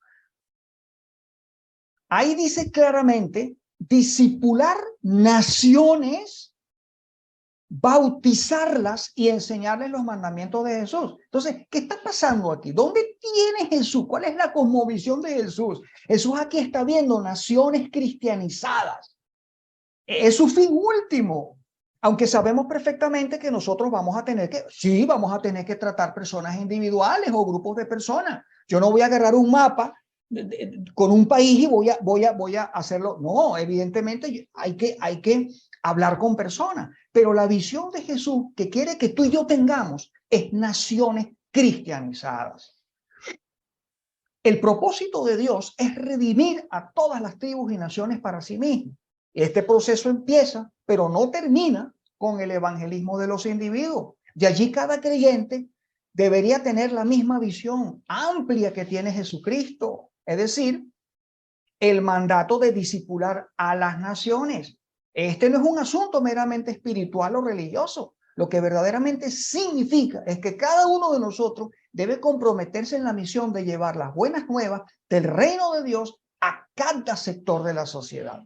Ahí dice claramente, discipular naciones, bautizarlas y enseñarles los mandamientos de Jesús. Entonces, ¿qué está pasando aquí? ¿Dónde tiene Jesús? ¿Cuál es la cosmovisión de Jesús? Jesús aquí está viendo naciones cristianizadas. Es su fin último. Aunque sabemos perfectamente que nosotros vamos a tener que tratar personas individuales o grupos de personas. Yo no voy a agarrar un mapa con un país y voy a hacerlo. No, evidentemente hay que hablar con personas. Pero la visión de Jesús que quiere que tú y yo tengamos es naciones cristianizadas. El propósito de Dios es redimir a todas las tribus y naciones para sí mismo. Este proceso empieza, pero no termina con el evangelismo de los individuos. De allí cada creyente debería tener la misma visión amplia que tiene Jesucristo. Es decir, el mandato de discipular a las naciones. Este no es un asunto meramente espiritual o religioso. Lo que verdaderamente significa es que cada uno de nosotros debe comprometerse en la misión de llevar las buenas nuevas del reino de Dios a cada sector de la sociedad.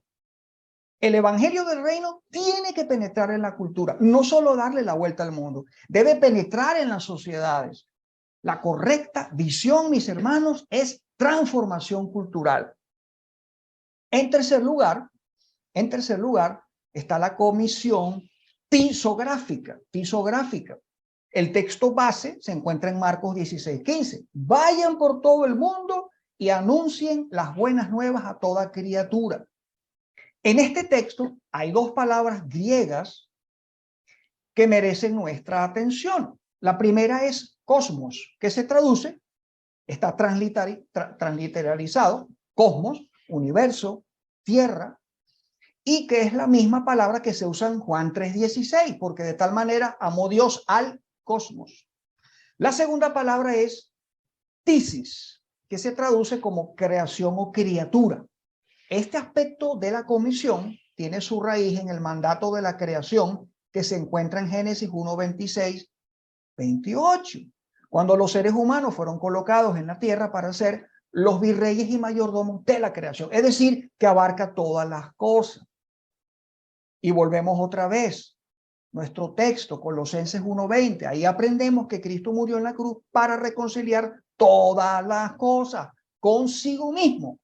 El evangelio del reino tiene que penetrar en la cultura, no solo darle la vuelta al mundo, debe penetrar en las sociedades. La correcta visión, mis hermanos, es transformación cultural. En tercer lugar, está la comisión tisográfica. El texto base se encuentra en Marcos 16:15. Vayan por todo el mundo y anuncien las buenas nuevas a toda criatura. En este texto hay dos palabras griegas que merecen nuestra atención. La primera es cosmos, que se traduce, está transliteralizado, cosmos, universo, tierra, y que es la misma palabra que se usa en Juan 3:16, porque de tal manera amó Dios al cosmos. La segunda palabra es tisis, que se traduce como creación o criatura. Este aspecto de la comisión tiene su raíz en el mandato de la creación que se encuentra en Génesis 1:26, 28, cuando los seres humanos fueron colocados en la tierra para ser los virreyes y mayordomos de la creación, es decir, que abarca todas las cosas. Y volvemos otra vez, nuestro texto, Colosenses 1:20, ahí aprendemos que Cristo murió en la cruz para reconciliar todas las cosas consigo mismo.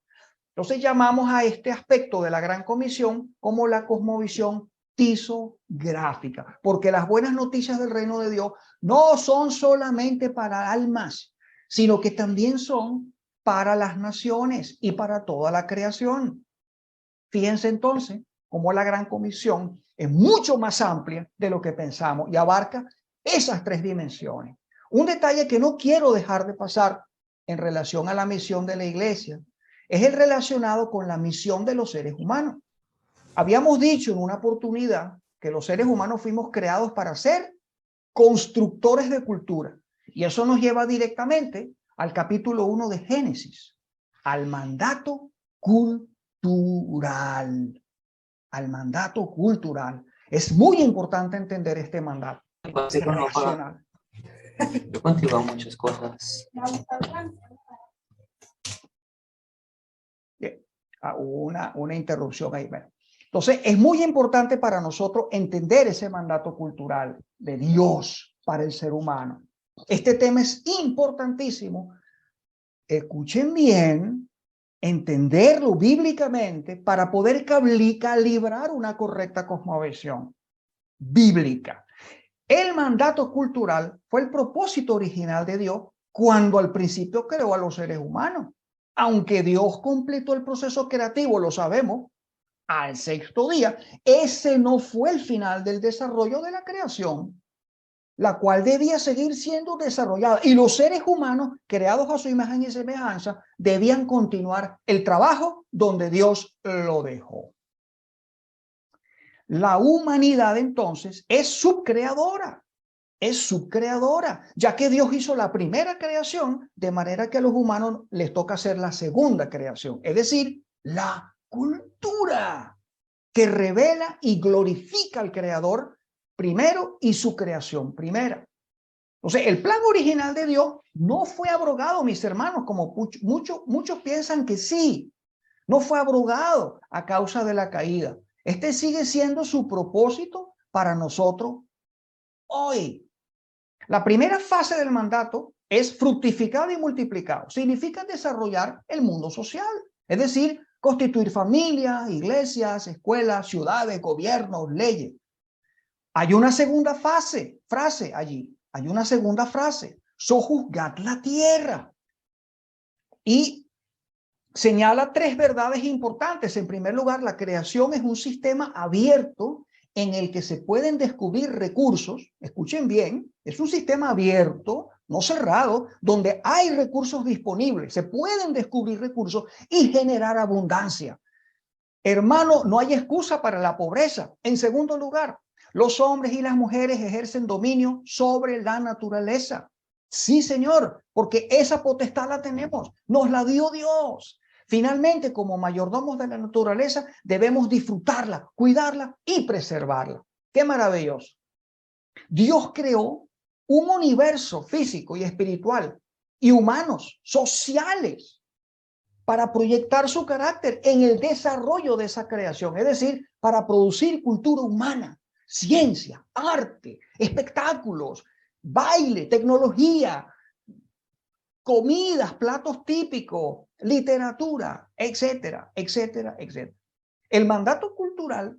Entonces llamamos a este aspecto de la Gran Comisión como la cosmovisión tisográfica, porque las buenas noticias del reino de Dios no son solamente para almas, sino que también son para las naciones y para toda la creación. Fíjense entonces cómo la Gran Comisión es mucho más amplia de lo que pensamos y abarca esas tres dimensiones. Un detalle que no quiero dejar de pasar en relación a la misión de la iglesia es el relacionado con la misión de los seres humanos. Habíamos dicho en una oportunidad que los seres humanos fuimos creados para ser constructores de cultura. Y eso nos lleva directamente al capítulo 1 de Génesis, al mandato cultural. Al mandato cultural. Es muy importante entender este mandato relacional.
Yo contigo muchas cosas.
Una interrupción ahí. Bueno. Entonces, es muy importante para nosotros entender ese mandato cultural de Dios para el ser humano. Este tema es importantísimo. Escuchen bien, entenderlo bíblicamente para poder calibrar una correcta cosmovisión bíblica. El mandato cultural fue el propósito original de Dios cuando al principio creó a los seres humanos. Aunque Dios completó el proceso creativo, lo sabemos, al sexto día, ese no fue el final del desarrollo de la creación, la cual debía seguir siendo desarrollada. Y los seres humanos, creados a su imagen y semejanza, debían continuar el trabajo donde Dios lo dejó. La humanidad entonces es subcreadora, ya que Dios hizo la primera creación, de manera que a los humanos les toca hacer la segunda creación, es decir, la cultura, que revela y glorifica al Creador primero y su creación primera. Entonces, el plan original de Dios no fue abrogado, mis hermanos, como muchos piensan que sí. No fue abrogado a causa de la caída. Este sigue siendo su propósito para nosotros hoy. La primera fase del mandato es fructificar y multiplicar. Significa desarrollar el mundo social. Es decir, constituir familias, iglesias, escuelas, ciudades, gobiernos, leyes. Hay una segunda frase allí. Hay una segunda frase. Sojuzgad la tierra. Y señala tres verdades importantes. En primer lugar, la creación es un sistema abierto en el que se pueden descubrir recursos. Escuchen bien, es un sistema abierto, no cerrado, donde hay recursos disponibles. Se pueden descubrir recursos y generar abundancia. Hermano, no hay excusa para la pobreza. En segundo lugar, los hombres y las mujeres ejercen dominio sobre la naturaleza. Sí, Señor, porque esa potestad la tenemos, nos la dio Dios. Finalmente, como mayordomos de la naturaleza, debemos disfrutarla, cuidarla y preservarla. ¡Qué maravilloso! Dios creó un universo físico y espiritual y humanos, sociales, para proyectar su carácter en el desarrollo de esa creación, es decir, para producir cultura humana, ciencia, arte, espectáculos, baile, tecnología, comidas, platos típicos, literatura, etcétera, etcétera, etcétera. El mandato cultural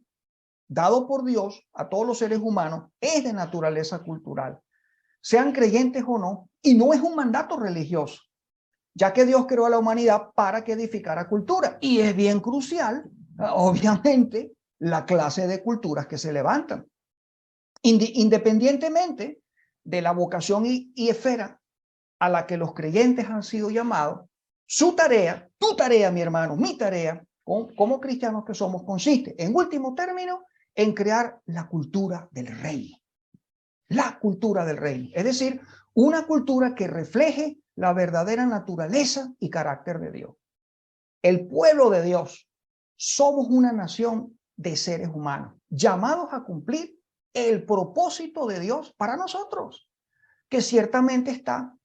dado por Dios a todos los seres humanos es de naturaleza cultural, sean creyentes o no, y no es un mandato religioso, ya que Dios creó a la humanidad para que edificara cultura. Y es bien crucial, obviamente, la clase de culturas que se levantan. Independientemente de la vocación y esfera a la que los creyentes han sido llamados, su tarea, tu tarea, mi hermano, mi tarea, como cristianos que somos, consiste, en último término, en crear la cultura del reino. La cultura del reino. Es decir, una cultura que refleje la verdadera naturaleza y carácter de Dios. El pueblo de Dios, somos una nación de seres humanos, llamados a cumplir el propósito de Dios para nosotros, que ciertamente está,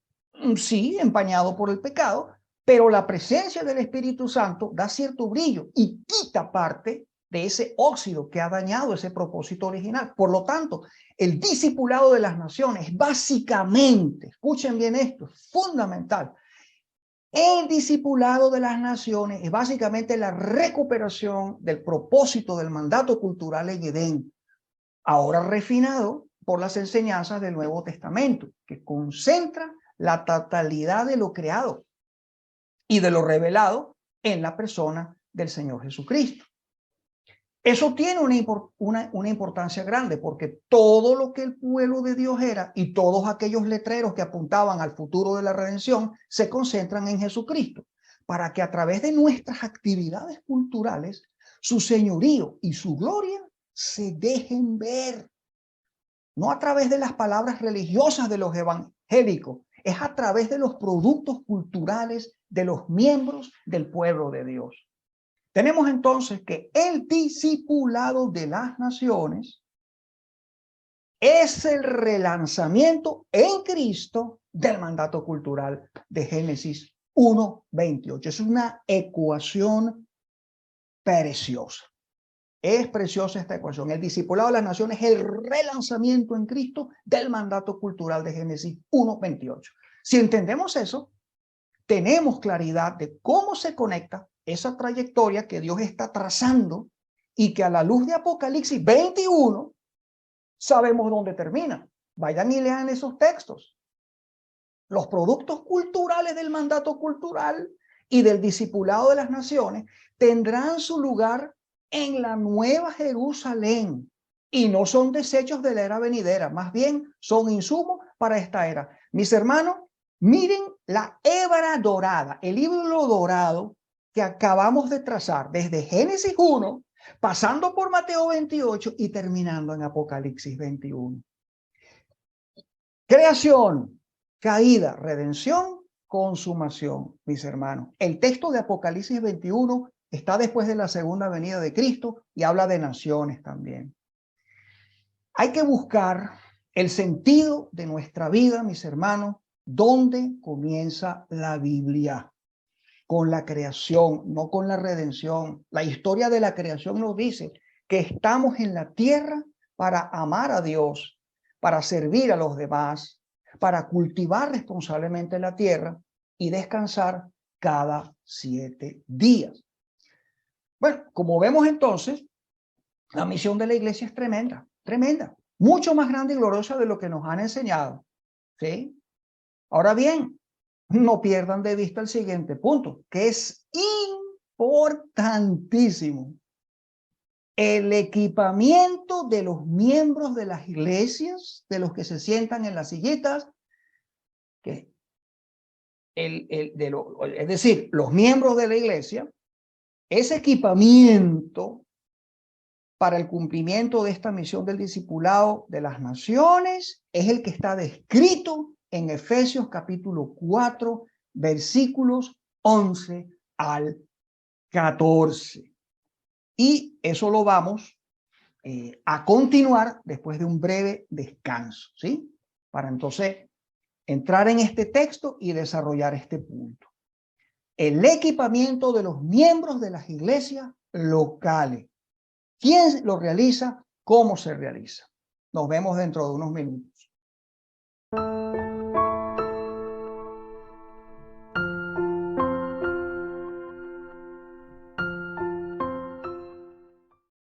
sí, empañado por el pecado, pero la presencia del Espíritu Santo da cierto brillo y quita parte de ese óxido que ha dañado ese propósito original. Por lo tanto, el discipulado de las naciones, básicamente, escuchen bien esto, es fundamental. El discipulado de las naciones es básicamente la recuperación del propósito del mandato cultural en Edén, ahora refinado por las enseñanzas del Nuevo Testamento, que concentra la totalidad de lo creado y de lo revelado en la persona del Señor Jesucristo. Eso tiene una importancia grande, porque todo lo que el pueblo de Dios era y todos aquellos letreros que apuntaban al futuro de la redención se concentran en Jesucristo, para que a través de nuestras actividades culturales su señorío y su gloria se dejen ver. No a través de las palabras religiosas de los evangélicos, es a través de los productos culturales de los miembros del pueblo de Dios. Tenemos entonces que el discipulado de las naciones es el relanzamiento en Cristo del mandato cultural de Génesis 1:28. Es una ecuación preciosa. Es preciosa esta ecuación. El discipulado de las naciones es el relanzamiento en Cristo del mandato cultural de Génesis 1:28. Si entendemos eso, tenemos claridad de cómo se conecta esa trayectoria que Dios está trazando y que a la luz de Apocalipsis 21 sabemos dónde termina. Vayan y lean esos textos. Los productos culturales del mandato cultural y del discipulado de las naciones tendrán su lugar en la nueva Jerusalén y no son desechos de la era venidera, más bien son insumos para esta era. Mis hermanos, miren la hebra dorada, el libro dorado que acabamos de trazar desde Génesis 1, pasando por Mateo 28 y terminando en Apocalipsis 21. Creación, caída, redención, consumación, mis hermanos. El texto de Apocalipsis 21 está después de la segunda venida de Cristo y habla de naciones también. Hay que buscar el sentido de nuestra vida, mis hermanos, ¿dónde comienza la Biblia? Con la creación, no con la redención. La historia de la creación nos dice que estamos en la tierra para amar a Dios, para servir a los demás, para cultivar responsablemente la tierra y descansar cada 7 días. Bueno, como vemos entonces, la misión de la iglesia es tremenda, tremenda, mucho más grande y gloriosa de lo que nos han enseñado, ¿sí? Ahora bien, no pierdan de vista el siguiente punto, que es importantísimo. El equipamiento de los miembros de las iglesias, de los que se sientan en las sillitas, que es decir, los miembros de la iglesia, ese equipamiento para el cumplimiento de esta misión del discipulado de las naciones es el que está descrito en Efesios capítulo 4, versículos 11 al 14. Y eso lo vamos a continuar después de un breve descanso, ¿sí? Para entonces entrar en este texto y desarrollar este punto. El equipamiento de los miembros de las iglesias locales. ¿Quién lo realiza? ¿Cómo se realiza? Nos vemos dentro de unos minutos.